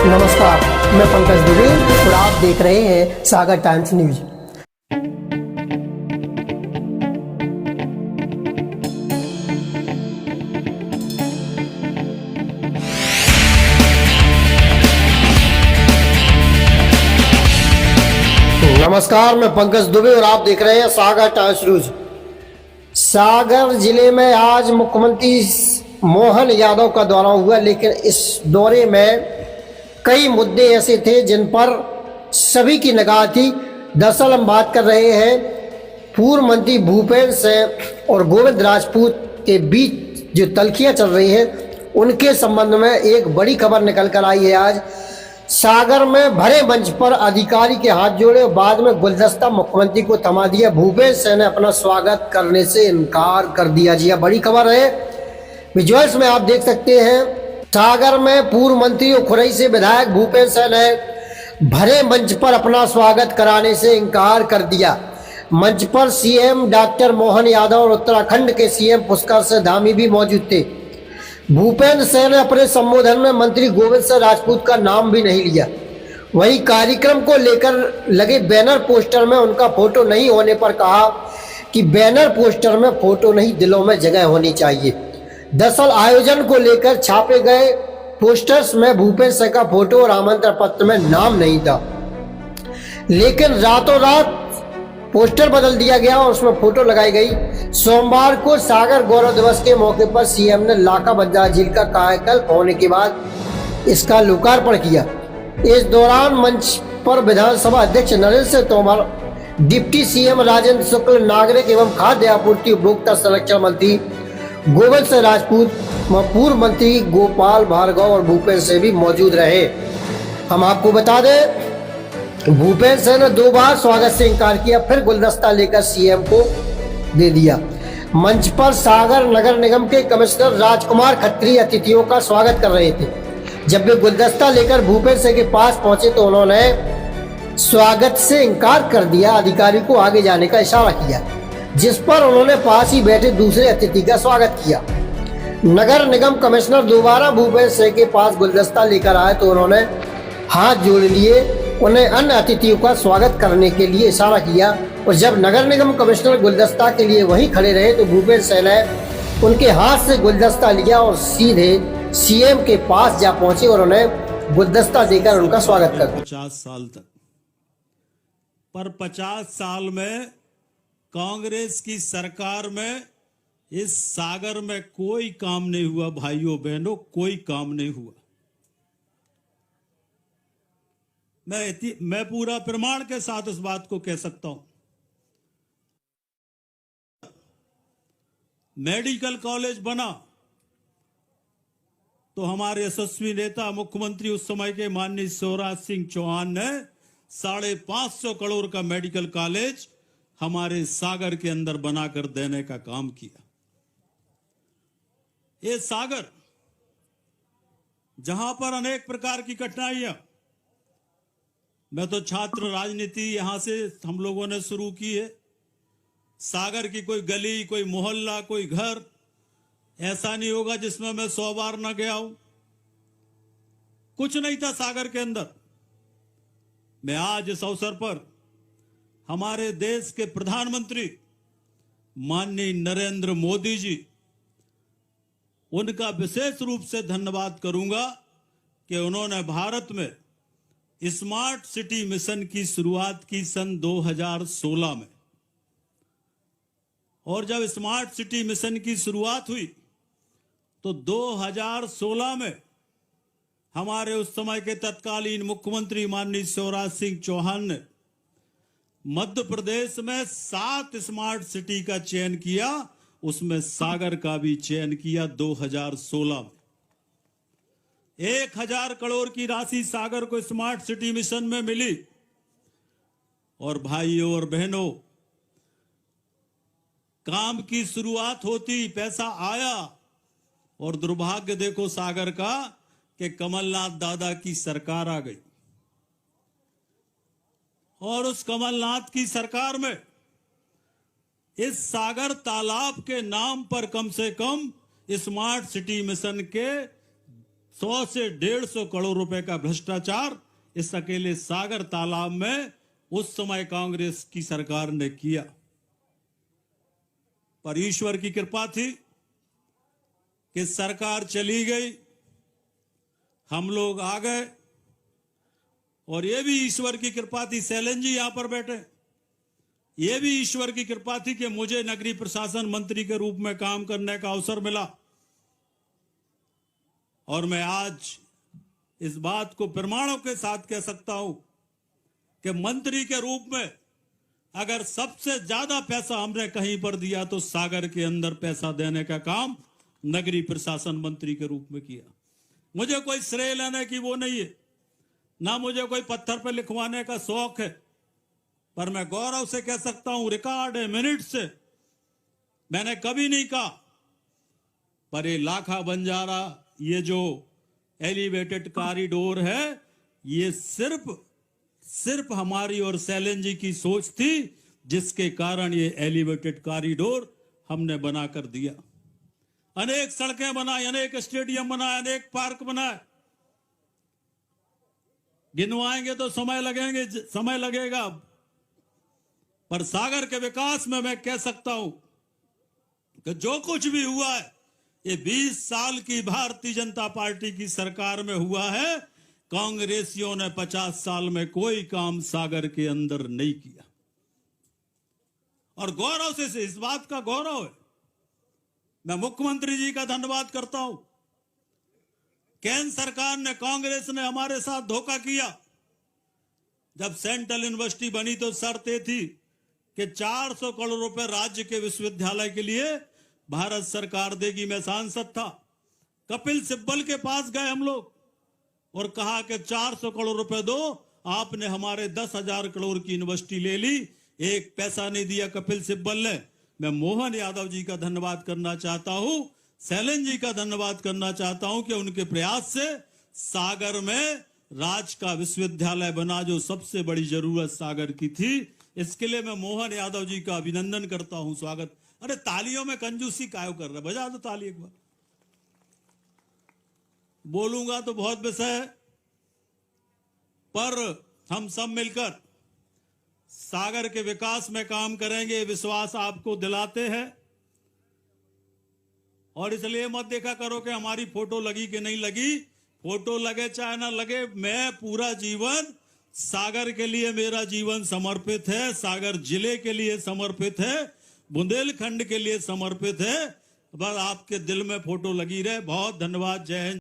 नमस्कार, मैं पंकज दुबे और आप देख रहे हैं सागर टाइम्स न्यूज। नमस्कार, मैं पंकज दुबे और आप देख रहे हैं सागर टाइम्स न्यूज। सागर जिले में आज मुख्यमंत्री मोहन यादव का दौरा हुआ, लेकिन इस दौरे में कई मुद्दे ऐसे थे जिन पर सभी की निगाह थी। दरअसल हम बात कर रहे हैं पूर्व मंत्री भूपेंद्र सिंह और गोविंद राजपूत के बीच जो तल्खियां चल रही हैं उनके संबंध में एक बड़ी खबर निकल कर आई है। आज सागर में भरे मंच पर अधिकारी के हाथ जोड़े और बाद में गुलदस्ता मुख्यमंत्री को थमा दिया। भूपेंद्र सिंह ने अपना स्वागत करने से इनकार कर दिया। जी हाँ, बड़ी खबर है। विजुअल्स में आप देख सकते हैं सागर में पूर्व मंत्री और खुरई से विधायक भूपेंद्र सिंह ने भरे मंच पर अपना स्वागत कराने से इनकार कर दिया। मंच पर सीएम डॉक्टर मोहन यादव और उत्तराखंड के सीएम पुष्कर सिंह धामी भी मौजूद थे। भूपेंद्र सिंह ने अपने संबोधन में मंत्री गोविंद सिंह राजपूत का नाम भी नहीं लिया। वहीं कार्यक्रम को लेकर लगे बैनर पोस्टर में उनका फोटो नहीं होने पर कहा कि बैनर पोस्टर में फोटो नहीं, दिलों में जगह होनी चाहिए। दरअसल आयोजन को लेकर छापे गए पोस्टर्स में भूपेंद्र सिंह का फोटो और आमंत्रण पत्र में नाम नहीं था, लेकिन रातों रात पोस्टर बदल दिया गया और उसमें फोटो लगाई गई। सोमवार को सागर गौरव दिवस के मौके पर सीएम ने लाखा बंजारा झील का कायाकल्प होने के बाद इसका लोकार्पण किया। इस दौरान मंच पर विधानसभा अध्यक्ष नरेंद्र सिंह तोमर, डिप्टी सीएम राजेंद्र शुक्ल, नागरिक एवं खाद्य आपूर्ति उपभोक्ता संरक्षण मंत्री गोविंद सिंह राजपूत, पूर्व मंत्री गोपाल भार्गव और भूपेंद्र सिंह भी मौजूद रहे। हम आपको बता दें भूपेंद्र सिंह ने 2 बार स्वागत से इनकार किया, फिर गुलदस्ता लेकर सीएम को दे दिया। मंच पर सागर नगर निगम के कमिश्नर राजकुमार खत्री अतिथियों का स्वागत कर रहे थे। जब वे गुलदस्ता लेकर भूपेंद्र सिंह के पास पहुंचे तो उन्होंने स्वागत से इनकार कर दिया। अधिकारी को आगे जाने का इशारा किया, जिस पर उन्होंने पास ही बैठे दूसरे अतिथि का स्वागत किया। नगर निगम कमिश्नर दोबारा भूपेंद्र सिंह के पास गुलदस्ता लेकर आए तो उन्होंने हाथ जोड़ लिए, उन्हें अन्य अतिथियों का स्वागत करने के लिए इशारा किया। और जब नगर निगम कमिश्नर गुलदस्ता के लिए वहीं खड़े रहे तो भूपेंद्र सिंह ने उनके हाथ से गुलदस्ता लिया और सीधे सीएम के पास जा पहुंचे और उन्हें गुलदस्ता देकर उनका स्वागत कर दिया। 50 साल तक, पर 50 साल में कांग्रेस की सरकार में इस सागर में कोई काम नहीं हुआ। भाइयों बहनों, कोई काम नहीं हुआ। मैं पूरा प्रमाण के साथ इस बात को कह सकता हूं। मेडिकल कॉलेज बना तो हमारे यशस्वी नेता मुख्यमंत्री उस समय के माननीय शिवराज सिंह चौहान ने 550 करोड़ का मेडिकल कॉलेज हमारे सागर के अंदर बनाकर देने का काम किया। ये सागर जहां पर अनेक प्रकार की कठिनाइयां, मैं तो छात्र राजनीति यहां से हम लोगों ने शुरू की है। सागर की कोई गली, कोई मोहल्ला, कोई घर ऐसा नहीं होगा जिसमें मैं 100 बार ना गया हूं। कुछ नहीं था सागर के अंदर। मैं आज इस अवसर पर हमारे देश के प्रधानमंत्री माननीय नरेंद्र मोदी जी, उनका विशेष रूप से धन्यवाद करूंगा कि उन्होंने भारत में स्मार्ट सिटी मिशन की शुरुआत की सन 2016 में। और जब स्मार्ट सिटी मिशन की शुरुआत हुई तो 2016 में हमारे उस समय के तत्कालीन मुख्यमंत्री माननीय शिवराज सिंह चौहान ने मध्य प्रदेश में 7 स्मार्ट सिटी का चयन किया, उसमें सागर का भी चयन किया 2016 में। 1000 करोड़ की राशि सागर को स्मार्ट सिटी मिशन में मिली। और भाइयों और बहनों, काम की शुरुआत होती, पैसा आया, और दुर्भाग्य देखो सागर का कि कमलनाथ दादा की सरकार आ गई। और उस कमलनाथ की सरकार में इस सागर तालाब के नाम पर कम से कम स्मार्ट सिटी मिशन के 100 से 150 करोड़ रुपए का भ्रष्टाचार इस अकेले सागर तालाब में उस समय कांग्रेस की सरकार ने किया। पर ईश्वर की कृपा थी कि सरकार चली गई, हम लोग आ गए, और यह भी ईश्वर की कृपा थी, सैलन जी यहां पर बैठे, यह भी ईश्वर की कृपा थी कि मुझे नगरीय प्रशासन मंत्री के रूप में काम करने का अवसर मिला। और मैं आज इस बात को प्रमाणों के साथ कह सकता हूं कि मंत्री के रूप में अगर सबसे ज्यादा पैसा हमने कहीं पर दिया तो सागर के अंदर पैसा देने का काम नगरीय प्रशासन मंत्री के रूप में किया। मुझे कोई श्रेय लेने की वो नहीं है, ना मुझे कोई पत्थर पर लिखवाने का शौक है, पर मैं गौरव से कह सकता हूं, रिकॉर्ड है, मिनट से, मैंने कभी नहीं कहा पर ये लाखा बंजारा, ये जो एलिवेटेड कॉरिडोर है, ये सिर्फ हमारी और सैलन जी की सोच थी, जिसके कारण ये एलिवेटेड कॉरिडोर हमने बनाकर दिया। अनेक सड़कें बनाई, अनेक स्टेडियम बनाए, अनेक पार्क बनाए, गिनवाएंगे तो समय लगेगा, पर सागर के विकास में मैं कह सकता हूं कि जो कुछ भी हुआ है ये 20 साल की भारतीय जनता पार्टी की सरकार में हुआ है। कांग्रेसियों ने 50 साल में कोई काम सागर के अंदर नहीं किया, और गौरव से इस बात का गौरव है। मैं मुख्यमंत्री जी का धन्यवाद करता हूं। केंद्र सरकार ने, कांग्रेस ने हमारे साथ धोखा किया। जब सेंट्रल यूनिवर्सिटी बनी तो शर्त ये थी कि 400 करोड़ रुपए राज्य के विश्वविद्यालय के लिए भारत सरकार देगी। मैं सांसद था, कपिल सिब्बल के पास गए हम लोग और कहा कि 400 करोड़ रुपए दो। आपने हमारे 10,000 करोड़ की यूनिवर्सिटी ले ली, एक पैसा नहीं दिया कपिल सिब्बल ने। मैं मोहन यादव जी का धन्यवाद करना चाहता हूं, सैलन जी का धन्यवाद करना चाहता हूं कि उनके प्रयास से सागर में राज का विश्वविद्यालय बना, जो सबसे बड़ी जरूरत सागर की थी। इसके लिए मैं मोहन यादव जी का अभिनंदन करता हूं। स्वागत। अरे तालियों में कंजूसी कायो कर रहे, बजा दो ताली एक बार। बोलूंगा तो बहुत विषय है, पर हम सब मिलकर सागर के विकास में काम करेंगे, विश्वास आपको दिलाते हैं। और इसलिए मत देखा करो कि हमारी फोटो लगी कि नहीं लगी, फोटो लगे चाहे ना लगे, मैं पूरा जीवन सागर के लिए, मेरा जीवन समर्पित है, सागर जिले के लिए समर्पित है, बुंदेलखंड के लिए समर्पित है। बस आपके दिल में फोटो लगी रहे। बहुत धन्यवाद। जय हिंद।